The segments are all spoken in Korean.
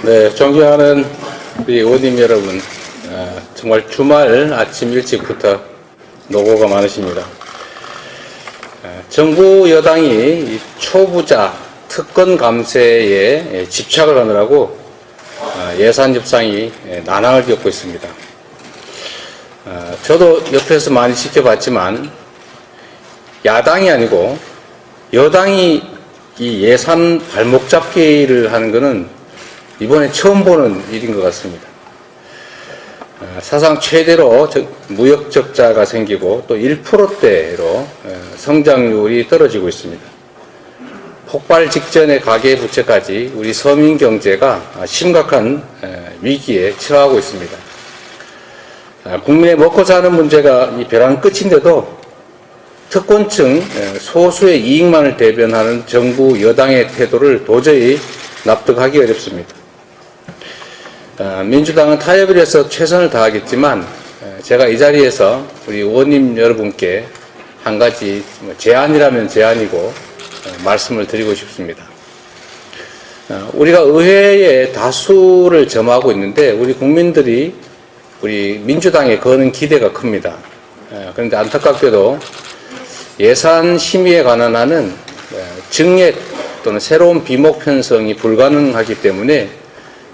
네, 존경하는 우리 의원님 여러분, 정말 주말 아침 일찍부터 노고가 많으십니다. 정부 여당이 이 초부자 특권 감세에 집착을 하느라고 예산 협상이 난항을 겪고 있습니다. 저도 옆에서 많이 지켜봤지만 야당이 아니고 여당이 이 예산 발목 잡기를 하는 것은 이번에 처음 보는 일인 것 같습니다. 사상 최대로 무역 적자가 생기고 또 1%대로 성장률이 떨어지고 있습니다. 폭발 직전의 가계부채까지 우리 서민 경제가 심각한 위기에 처하고 있습니다. 국민의 먹고 사는 문제가 이 벼랑 끝인데도 특권층 소수의 이익만을 대변하는 정부 여당의 태도를 도저히 납득하기 어렵습니다. 민주당은 타협을 해서 최선을 다하겠지만 제가 이 자리에서 우리 의원님 여러분께 한 가지 제안이라면 제안이고 말씀을 드리고 싶습니다. 우리가 의회의 다수를 점하고 있는데 우리 국민들이 우리 민주당에 거는 기대가 큽니다. 그런데 안타깝게도 예산 심의에 관한 한은 증액 또는 새로운 비목 편성이 불가능하기 때문에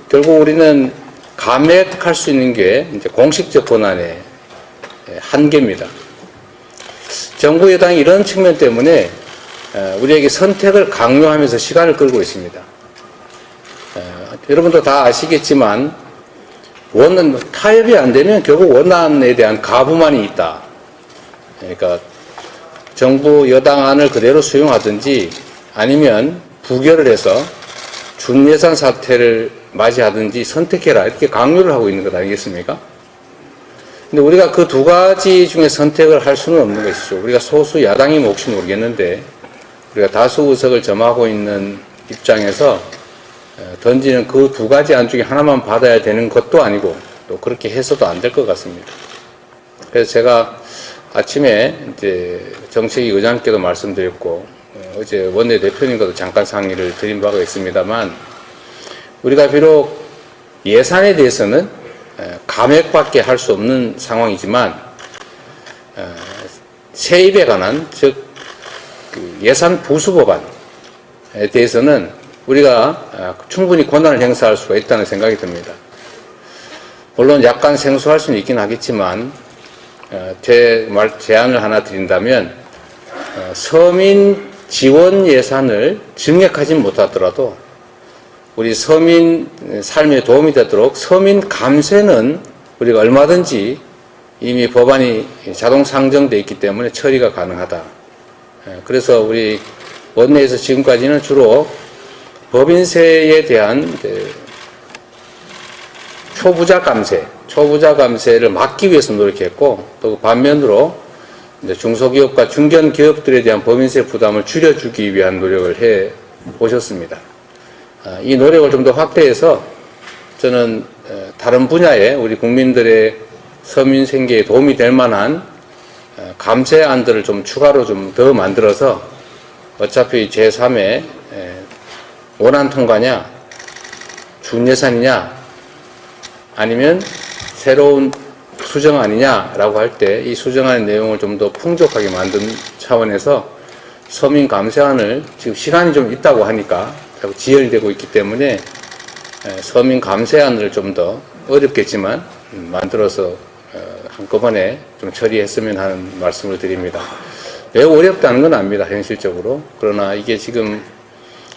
결국 우리는 감액할 수 있는 게 이제 공식적 권한의 한계입니다. 정부 여당이 이런 측면 때문에 우리에게 선택을 강요하면서 시간을 끌고 있습니다. 여러분도 다 아시겠지만 타협이 안 되면 결국 원안에 대한 가부만이 있다. 그러니까 정부 여당안을 그대로 수용하든지 아니면 부결을 해서 준예산 사태를 맞이하든지 선택해라 이렇게 강요를 하고 있는 것 아니겠습니까? 근데 우리가 그 두 가지 중에 선택을 할 수는 없는 것이죠. 우리가 소수 야당이면 혹시 모르겠는데 우리가 다수 의석을 점하고 있는 입장에서 던지는 그 두 가지 안 중에 하나만 받아야 되는 것도 아니고 또 그렇게 해서도 안 될 것 같습니다. 그래서 제가 아침에 이제 정책위 의장님께도 말씀드렸고 어제 원내대표님과도 잠깐 상의를 드린 바가 있습니다만 우리가 비록 예산에 대해서는 감액밖에 할 수 없는 상황이지만 세입에 관한 즉 예산 부수 법안에 대해서는 우리가 충분히 권한을 행사할 수가 있다는 생각이 듭니다. 물론 약간 생소할 수는 있긴 하겠지만 제안을 하나 드린다면 서민 지원 예산을 증액하지 못하더라도 우리 서민 삶에 도움이 되도록 서민 감세는 우리가 얼마든지 이미 법안이 자동 상정되어 있기 때문에 처리가 가능하다. 그래서 우리 원내에서 지금까지는 주로 법인세에 대한 초부자 감세를 막기 위해서 노력했고 또 반면으로 중소기업과 중견기업들에 대한 법인세 부담을 줄여주기 위한 노력을 해 오셨습니다. 이 노력을 좀 더 확대해서 저는 다른 분야에 우리 국민들의 서민 생계에 도움이 될 만한 감세안들을 좀 추가로 좀 더 만들어서 어차피 제3의 원안 통과냐 준예산이냐 아니면 새로운 수정안이냐라고 할 때 이 수정안의 내용을 좀 더 풍족하게 만든 차원에서 서민 감세안을 지금 시간이 좀 있다고 하니까 지연되고 있기 때문에 서민 감세안을 좀 더 어렵겠지만 만들어서 한꺼번에 좀 처리했으면 하는 말씀을 드립니다. 매우 어렵다는 건 압니다, 현실적으로. 그러나 이게 지금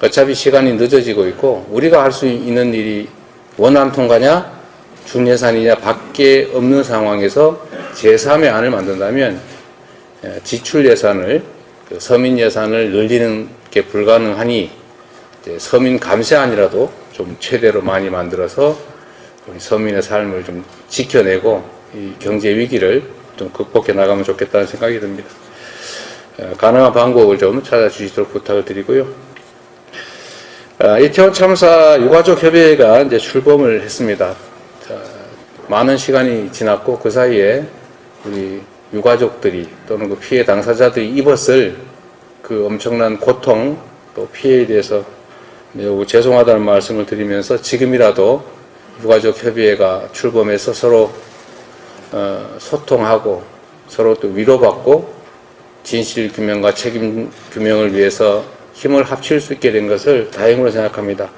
어차피 시간이 늦어지고 있고 우리가 할 수 있는 일이 원안 통과냐 준예산이냐 밖에 없는 상황에서 제3의 안을 만든다면 지출 예산을 서민 예산을 늘리는 게 불가능하니 서민 감세안이라도 좀 최대로 많이 만들어서 우리 서민의 삶을 좀 지켜내고 이 경제 위기를 좀 극복해 나가면 좋겠다는 생각이 듭니다. 가능한 방법을 좀 찾아주시도록 부탁을 드리고요. 이태원 참사 유가족 협의회가 이제 출범을 했습니다. 많은 시간이 지났고 그 사이에 우리 유가족들이 또는 그 피해 당사자들이 입었을 그 엄청난 고통 또 피해에 대해서 매우 죄송하다는 말씀을 드리면서 지금이라도 유가족 협의회가 출범해서 서로 소통하고 서로 또 위로받고 진실 규명과 책임 규명을 위해서 힘을 합칠 수 있게 된 것을 다행으로 생각합니다.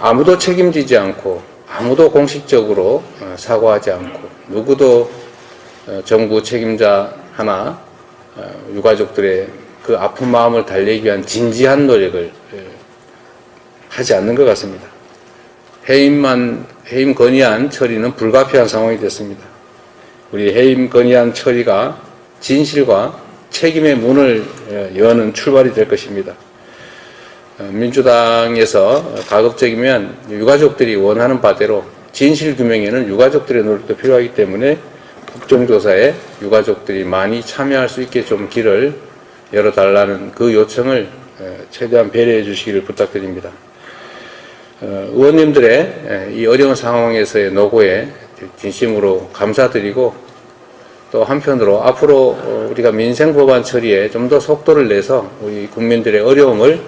아무도 책임지지 않고 아무도 공식적으로 사과하지 않고 누구도 정부 책임자 하나 유가족들의 그 아픈 마음을 달래기 위한 진지한 노력을 하지 않는 것 같습니다. 해임 건의안 처리는 불가피한 상황이 됐습니다. 우리 해임 건의안 처리가 진실과 책임의 문을 여는 출발이 될 것입니다. 민주당에서 가급적이면 유가족들이 원하는 바대로 진실 규명에는 유가족들의 노력도 필요하기 때문에 국정조사에 유가족들이 많이 참여할 수 있게 좀 길을 열어달라는 그 요청을 최대한 배려해 주시기를 부탁드립니다. 의원님들의 이 어려운 상황에서의 노고에 진심으로 감사드리고 또 한편으로 앞으로 우리가 민생법안 처리에 좀 더 속도를 내서 우리 국민들의 어려움을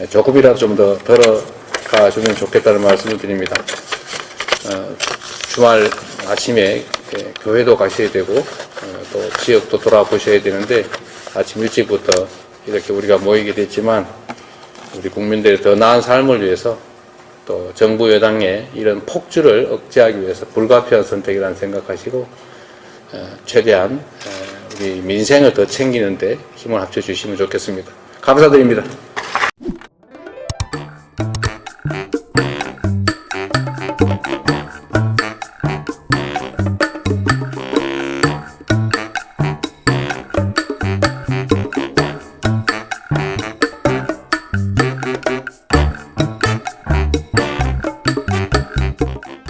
조금이라도 좀 더 덜어가 주면 좋겠다는 말씀을 드립니다. 주말 아침에 교회도 가셔야 되고 또 지역도 돌아보셔야 되는데 아침 일찍부터 이렇게 우리가 모이게 됐지만 우리 국민들의 더 나은 삶을 위해서 또 정부 여당의 이런 폭주를 억제하기 위해서 불가피한 선택이라는 생각하시고 최대한 우리 민생을 더 챙기는데 힘을 합쳐주시면 좋겠습니다. 감사드립니다.